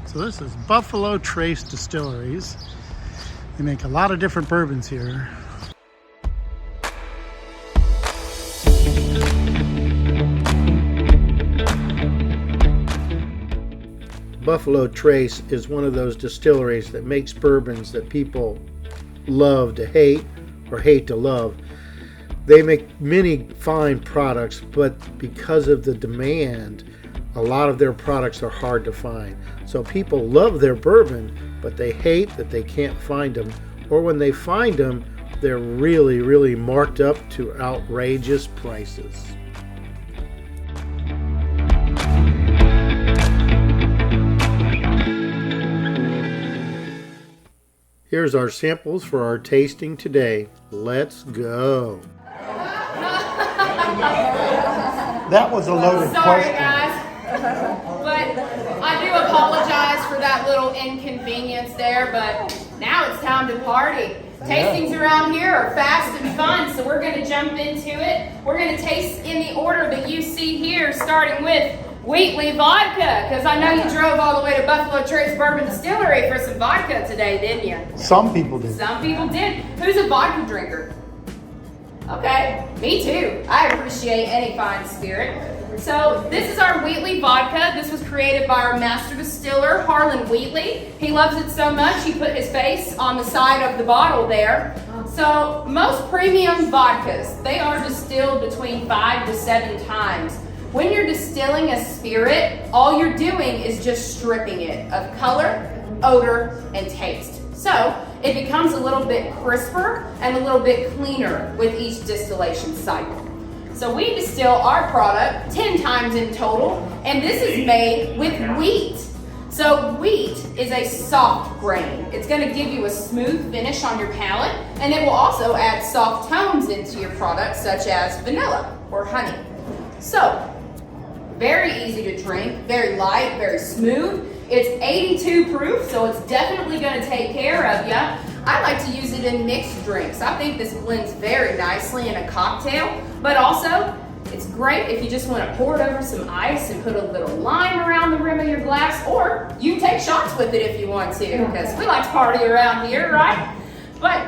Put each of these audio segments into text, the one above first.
So this is Buffalo Trace Distilleries. They make a lot of different bourbons here. Buffalo Trace is one of those distilleries that makes bourbons that people love to hate or hate to love. They make many fine products, but because of the demand, a lot of their products are hard to find. So people love their bourbon, but they hate that they can't find them. Or when they find them, they're really, really marked up to outrageous prices. Here's our samples for our tasting today. Let's go. That was a loaded question. Sorry, guys. But I do apologize for that little inconvenience there, but now it's time to party. Tastings around here are fast and fun, so we're going to jump into it. We're going to taste in the order that you see here, starting with Wheatley vodka, because I know you drove all the way to Buffalo Trace Bourbon Distillery for some vodka today, didn't you? Some people did. Some people did. Who's a vodka drinker? Okay, me too. I appreciate any fine spirit. So this is our Wheatley vodka. This was created by our master distiller, Harlan Wheatley. He loves it so much he put his face on the side of the bottle there. So most premium vodkas, they are distilled between 5 to 7 times. When you're distilling a spirit, all you're doing is just stripping it of color, odor, and taste. So it becomes a little bit crisper and a little bit cleaner with each distillation cycle. So we distill our product 10 times in total, and this is made with wheat. So wheat is a soft grain. It's going to give you a smooth finish on your palate, and it will also add soft tones into your product, such as vanilla or honey. So very easy to drink, very light, very smooth. It's 82 proof, so it's definitely going to take care of you. I like to use it in mixed drinks. I think this blends very nicely in a cocktail, but also it's great if you just want to pour it over some ice and put a little lime around the rim of your glass, or you take shots with it if you want to, because we like to party around here, right? But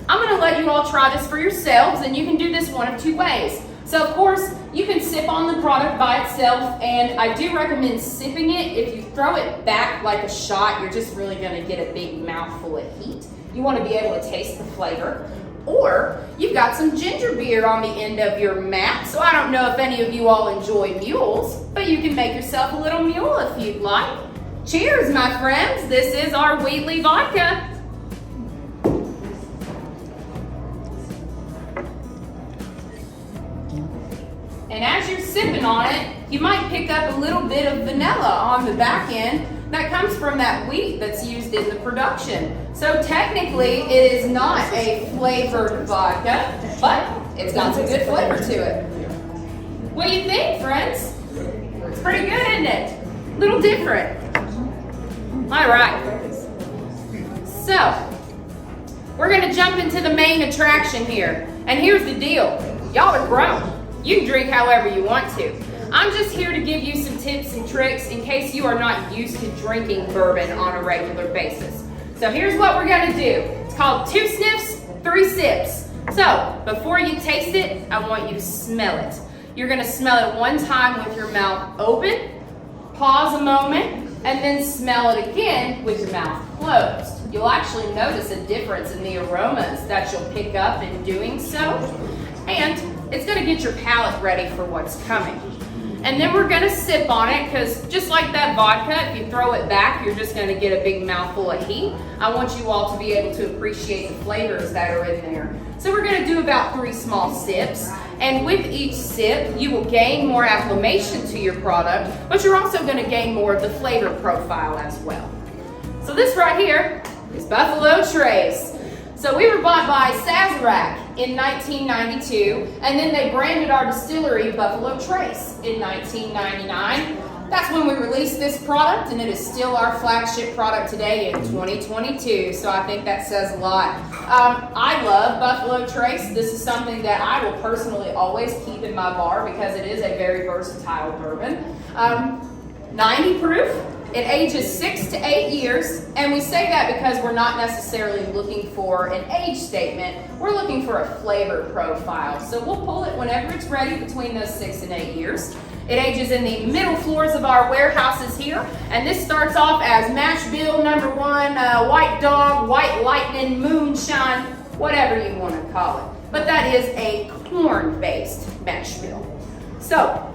I'm going to let you all try this for yourselves, and you can do this one of 2 ways. So of course, you can sip on the product by itself, and I do recommend sipping it. If you throw it back like a shot, you're just really going to get a big mouthful of heat. You want to be able to taste the flavor. Or you've got some ginger beer on the end of your mat. So I don't know if any of you all enjoy mules, but you can make yourself a little mule if you'd like. Cheers, my friends. This is our Wheatley vodka. And as you're sipping on it, you might pick up a little bit of vanilla on the back end. That comes from that wheat that's used in the production. So technically, it is not a flavored vodka, but it's got some good flavor to it. What do you think, friends? It's pretty good, isn't it? A little different. All right. So, we're going to jump into the main attraction here. And here's the deal. Y'all are grown. You can drink however you want to. I'm just here to give you some tips and tricks in case you are not used to drinking bourbon on a regular basis. So here's what we're gonna do. It's called 2 sniffs, 3 sips. So before you taste it, I want you to smell it. You're gonna smell it 1 time with your mouth open, pause a moment, and then smell it again with your mouth closed. You'll actually notice a difference in the aromas that you'll pick up in doing so. And it's gonna get your palate ready for what's coming. And then we're gonna sip on it, because just like that vodka, if you throw it back, you're just gonna get a big mouthful of heat. I want you all to be able to appreciate the flavors that are in there. So we're gonna do about 3 small sips. And with each sip, you will gain more acclimation to your product, but you're also gonna gain more of the flavor profile as well. So this right here is Buffalo Trace. So we were bought by Sazerac in 1992, and then they branded our distillery Buffalo Trace in 1999. That's when we released this product, and it is still our flagship product today in 2022, so I think that says a lot. I love Buffalo Trace. This is something that I will personally always keep in my bar because it is a very versatile bourbon. 90 proof. It ages 6 to 8 years, and we say that because we're not necessarily looking for an age statement. We're looking for a flavor profile. So we'll pull it whenever it's ready between those 6 and 8 years. It ages in the middle floors of our warehouses here, and this starts off as mash bill number 1, white dog, white lightning, moonshine, whatever you want to call it. But that is a corn-based mash bill. So,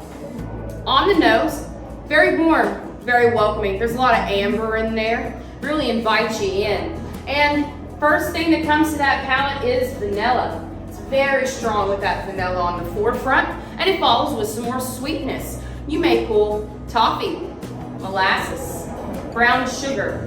on the nose, very warm, very welcoming. There's a lot of amber in there, really invites you in. And first thing that comes to that palate is vanilla. It's very strong with that vanilla on the forefront, and it follows with some more sweetness. You may pull toffee, molasses, brown sugar.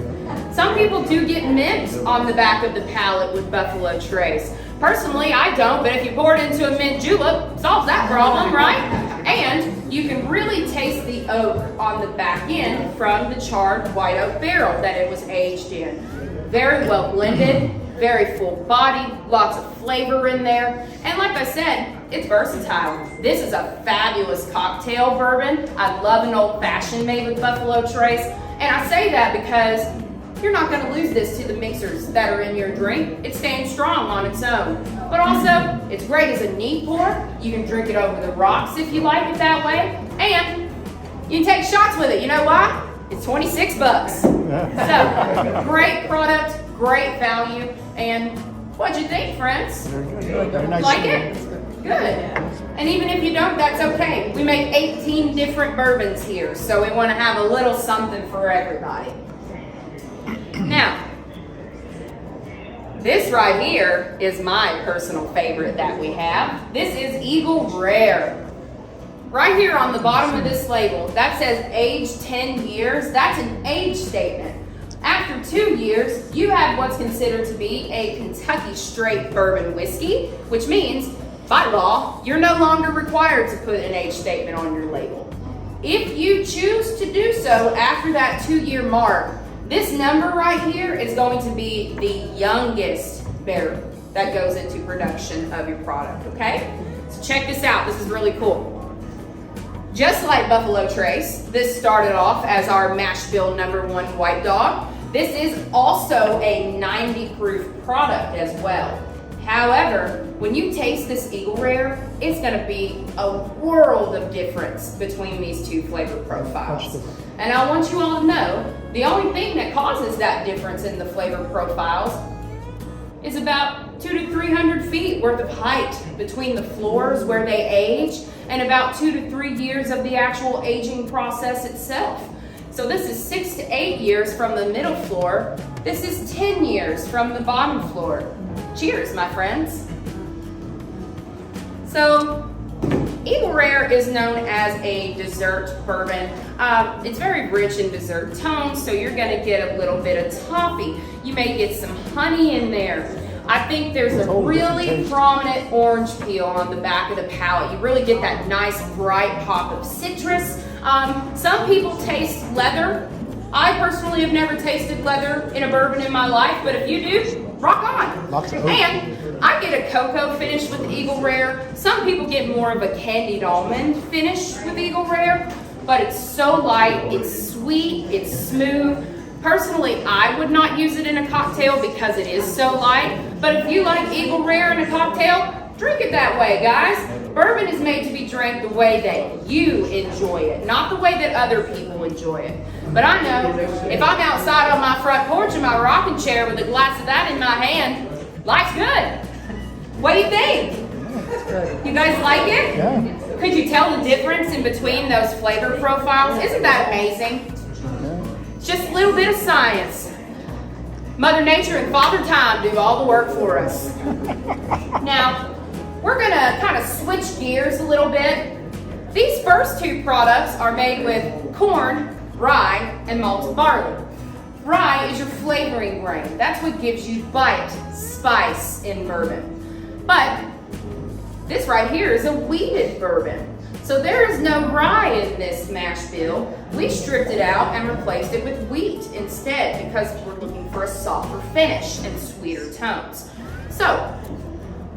Some people do get mint on the back of the palate with Buffalo Trace. Personally, I don't, but if you pour it into a mint julep, solves that problem, right? And you can really taste the oak on the back end from the charred white oak barrel that it was aged in. Very well blended, very full bodied, lots of flavor in there. And like I said, it's versatile. This is a fabulous cocktail bourbon. I love an old fashioned made with Buffalo Trace. And I say that because you're not going to lose this to the mixers that are in your drink. It stands strong on its own. But also, it's great as a neat pour. You can drink it over the rocks if you like it that way. And you can take shots with it. You know why? It's 26 bucks. So, great product, great value. And what'd you think, friends? Very nice. Like it? Good. And even if you don't, that's okay. We make 18 different bourbons here, so we want to have a little something for everybody. Now, this right here is my personal favorite that we have. This is Eagle Rare. Right here on the bottom of this label, that says age 10 years. That's an age statement. After 2 years, you have what's considered to be a Kentucky straight bourbon whiskey, which means, by law, you're no longer required to put an age statement on your label. If you choose to do so after that 2-year mark, this number right here is going to be the youngest barrel that goes into production of your product, okay? So check this out, this is really cool. Just like Buffalo Trace, this started off as our mash bill number 1 white dog. This is also a 90 proof product as well. However, when you taste this Eagle Rare, it's gonna be a world of difference between these two flavor profiles. And I want you all to know, the only thing that causes that difference in the flavor profiles is about 200 to 300 feet worth of height between the floors where they age and about 2 to 3 years of the actual aging process itself. So this is 6 to 8 years from the middle floor. This is 10 years from the bottom floor. Cheers, my friends. So, Eagle Rare is known as a dessert bourbon. It's very rich in dessert tones, so you're gonna get a little bit of toffee. You may get some honey in there. I think there's a really prominent orange peel on the back of the palate. You really get that nice bright pop of citrus. Some people taste leather. I personally have never tasted leather in a bourbon in my life, but if you do, rock on. Lots of oak. And I get a cocoa finish with Eagle Rare. Some people get more of a candied almond finish with Eagle Rare, but it's so light, it's sweet, it's smooth. Personally, I would not use it in a cocktail because it is so light, but if you like Eagle Rare in a cocktail, drink it that way, guys. Bourbon is made to be drank the way that you enjoy it, not the way that other people enjoy it. But I know if I'm outside on my front porch in my rocking chair with a glass of that in my hand, life's good. What do you think? You guys like it? Yeah. Could you tell the difference in between those flavor profiles? Isn't that amazing? It's just a little bit of science. Mother Nature and Father Time do all the work for us. Now, we're gonna kind of switch gears a little bit. These first two products are made with corn, rye, and malted barley. Rye is your flavoring grain. That's what gives you bite, spice in bourbon. But this right here is a wheated bourbon. So there is no rye in this mash bill. We stripped it out and replaced it with wheat instead because we're looking for a softer finish and sweeter tones. So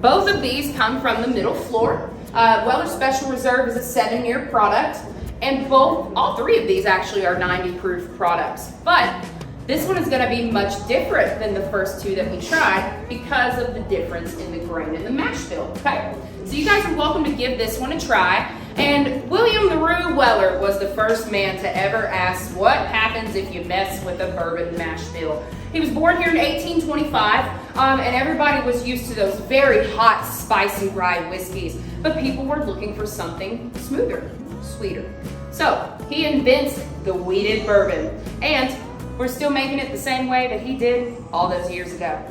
both of these come from the middle floor. Weller Special Reserve is a 7-year product. And all three of these actually are 90 proof products. But this one is gonna be much different than the first two that we tried because of the difference in the grain and the mash bill, okay? So you guys are welcome to give this one a try. And William LaRue Weller was the first man to ever ask what happens if you mess with a bourbon mash bill. He was born here in 1825, and everybody was used to those very hot, spicy rye whiskeys, but people were looking for something smoother, sweeter. So he invents the wheated bourbon, and we're still making it the same way that he did all those years ago.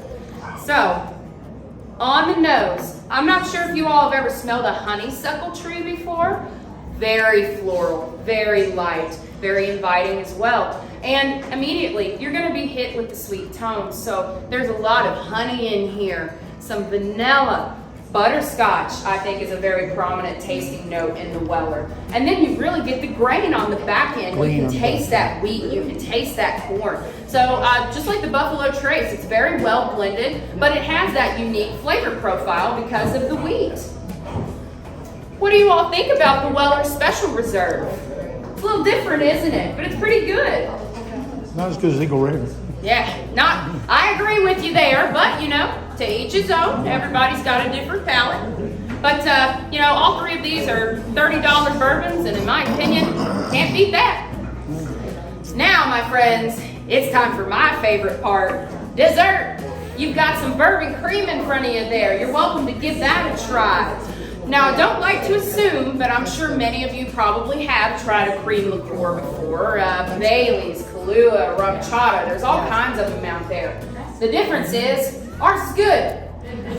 So, on the nose, I'm not sure if you all have ever smelled a honeysuckle tree before. Very floral, very light, very inviting as well. And immediately, you're gonna be hit with the sweet tones. So there's a lot of honey in here, some vanilla, butterscotch, I think is a very prominent tasting note in the Weller. And then you really get the grain on the back end. You can taste that wheat, you can taste that corn. So just like the Buffalo Trace, it's very well blended, but it has that unique flavor profile because of the wheat. What do you all think about the Weller Special Reserve? It's a little different, isn't it? But it's pretty good. Not as good as Eagle Rare. Yeah, I agree with you there, but you know, to each his own. Everybody's got a different palate. But you know, all three of these are $30 bourbons, and in my opinion, can't beat that. Now, my friends, it's time for my favorite part, dessert. You've got some bourbon cream in front of you there. You're welcome to give that a try. Now, I don't like to assume, but I'm sure many of you probably have tried a cream liqueur before. Bailey's, Kahlua, rum chata, there's all kinds of them out there. The difference is, ours is good.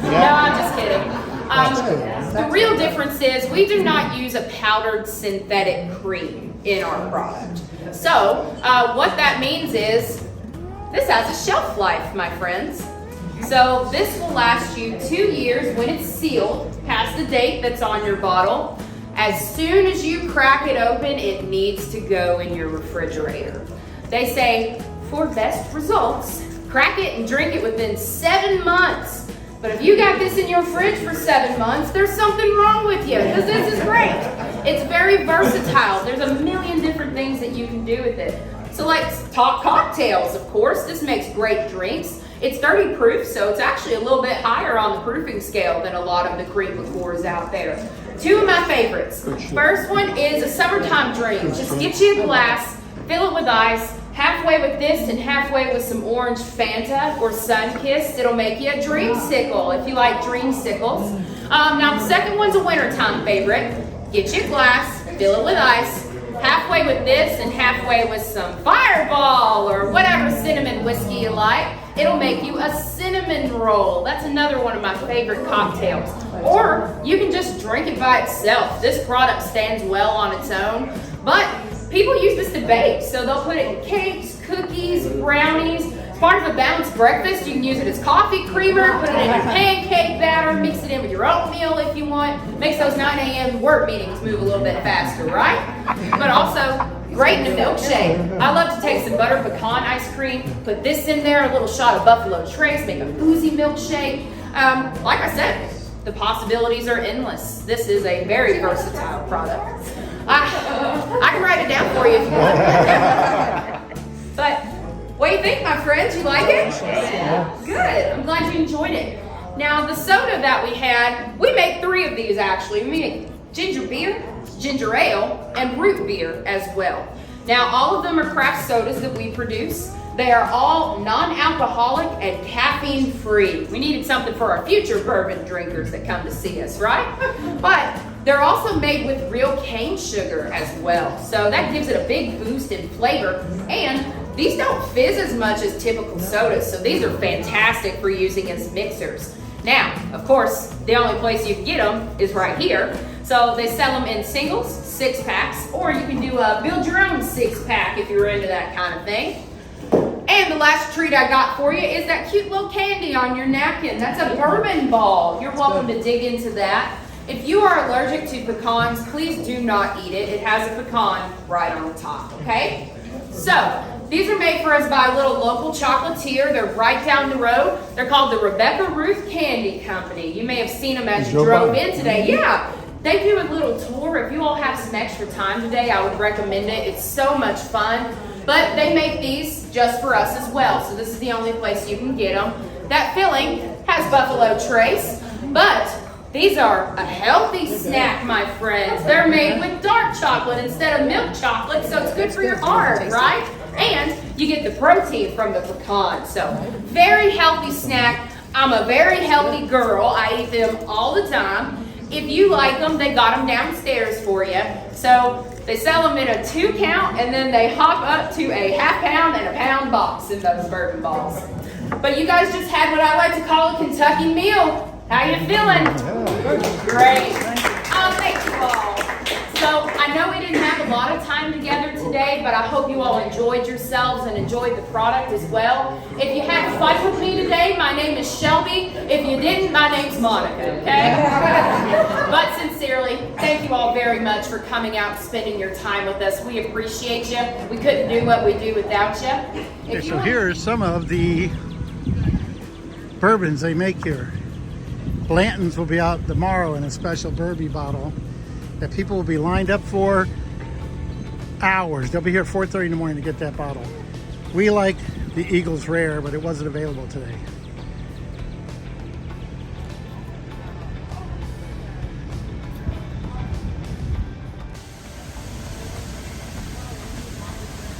No, I'm just kidding. The real difference is we do not use a powdered synthetic cream in our product. So, what that means is, this has a shelf life, my friends. So this will last you 2 years when it's sealed, past the date that's on your bottle. As soon as you crack it open, it needs to go in your refrigerator. They say, for best results, crack it and drink it within 7 months. But if you got this in your fridge for 7 months, there's something wrong with you, because this is great. It's very versatile. There's a million different things that you can do with it. So like top cocktails, of course. This makes great drinks. It's 30 proof, so it's actually a little bit higher on the proofing scale than a lot of the cream liqueurs out there. Two of my favorites. First one is a summertime drink. Just get you a glass, fill it with ice, halfway with this and halfway with some orange Fanta or Sunkist. It'll make you a dreamsicle if you like dreamsicles. Now the second one's a wintertime favorite. Get you a glass, fill it with ice, halfway with this and halfway with some Fireball or whatever cinnamon whiskey you like. It'll make you a cinnamon roll. That's another one of my favorite cocktails. Or you can just drink it by itself. This product stands well on its own, but people use this to bake. So they'll put it in cakes, cookies, brownies. It's part of a balanced breakfast. You can use it as coffee creamer, put it in your pancake batter, mix it in with your oatmeal if you want. Makes those 9 a.m. work meetings move a little bit faster, right? But also, great in a milkshake. I love to take some butter pecan ice cream, put this in there, a little shot of Buffalo Trace, make a boozy milkshake. Like I said, the possibilities are endless. This is a very versatile product. I can write it down for you if you want. But what do you think, my friends? You like it? Good. I'm glad you enjoyed it. Now, the soda that we had, we make 3 of these actually. We make ginger beer, ginger ale, and root beer as well. Now, all of them are craft sodas that we produce. They are all non-alcoholic and caffeine-free. We needed something for our future bourbon drinkers that come to see us, right? But they're also made with real cane sugar as well. So that gives it a big boost in flavor. And these don't fizz as much as typical sodas, so these are fantastic for using as mixers. Now, of course, the only place you can get them is right here. So they sell them in singles, 6-packs, or you can do a build your own 6-pack if you're into that kind of thing. And the last treat I got for you is that cute little candy on your napkin. That's a bourbon ball. You're welcome to dig into that. If you are allergic to pecans, please do not eat it. It has a pecan right on the top, okay? So, these are made for us by a little local chocolatier. They're right down the road. They're called the Rebecca Ruth Candy Company. You may have seen them as you drove in today. Yeah, They do a little tour. If you all have some extra time today, I would recommend it. It's so much fun. But they make these just for us as well. So this is the only place you can get them. That filling has Buffalo Trace, but these are a healthy snack, my friends. They're made with dark chocolate instead of milk chocolate, so it's good for your heart, right? And you get the protein from the pecan. So very healthy snack. I'm a very healthy girl. I eat them all the time. If you like them, they got them downstairs for you. So they sell them in a 2 count, and then they hop up to a ½ pound and a pound box in those bourbon balls. But you guys just had what I like to call a Kentucky meal. How you feeling? Great. Oh, thank you all. So I know we didn't have a lot of time together today, but I hope you all enjoyed yourselves and enjoyed the product as well. If you had fun with me today, my name is Shelby. If you didn't, my name's Monica, okay? But sincerely, thank you all very much for coming out and spending your time with us. We appreciate you. We couldn't do what we do without you. Okay, so here are some of the bourbons they make here. Blanton's will be out tomorrow in a special bourbon bottle that people will be lined up for hours. They'll be here 4:30 in the morning to get that bottle. We like the Eagles Rare, but it wasn't available today.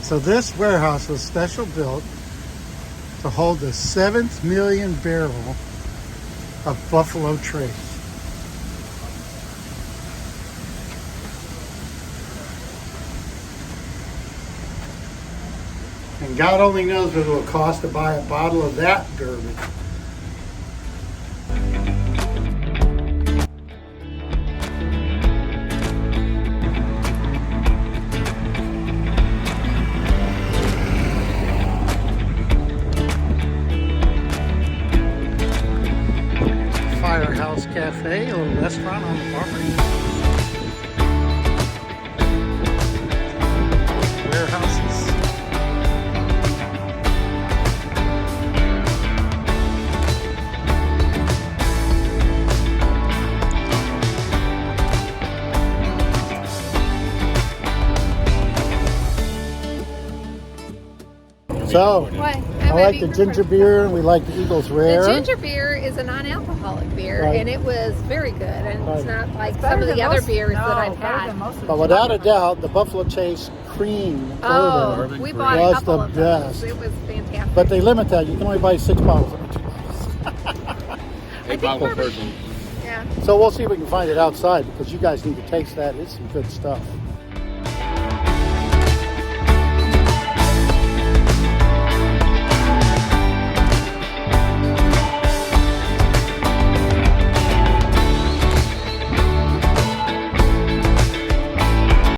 So this warehouse was special built to hold the 7th million barrel of Buffalo Trace. And God only knows what it will cost to buy a bottle of that bourbon. Firehouse Cafe, a little restaurant on the property. Warehouses. So, What? I like the ginger beer, and we like the Eagles Rare. The ginger beer is a non-alcoholic beer, Right. and it was very good. And Right. it's not like some of the other beers that I've had. But without a doubt, the Buffalo Trace cream bourbon We bought a was couple the of those. best. It was fantastic. But they limit that. You can only buy 6 bottles of it. I think bourbon. Yeah. So we'll see if we can find it outside, because you guys need to taste that. It's some good stuff.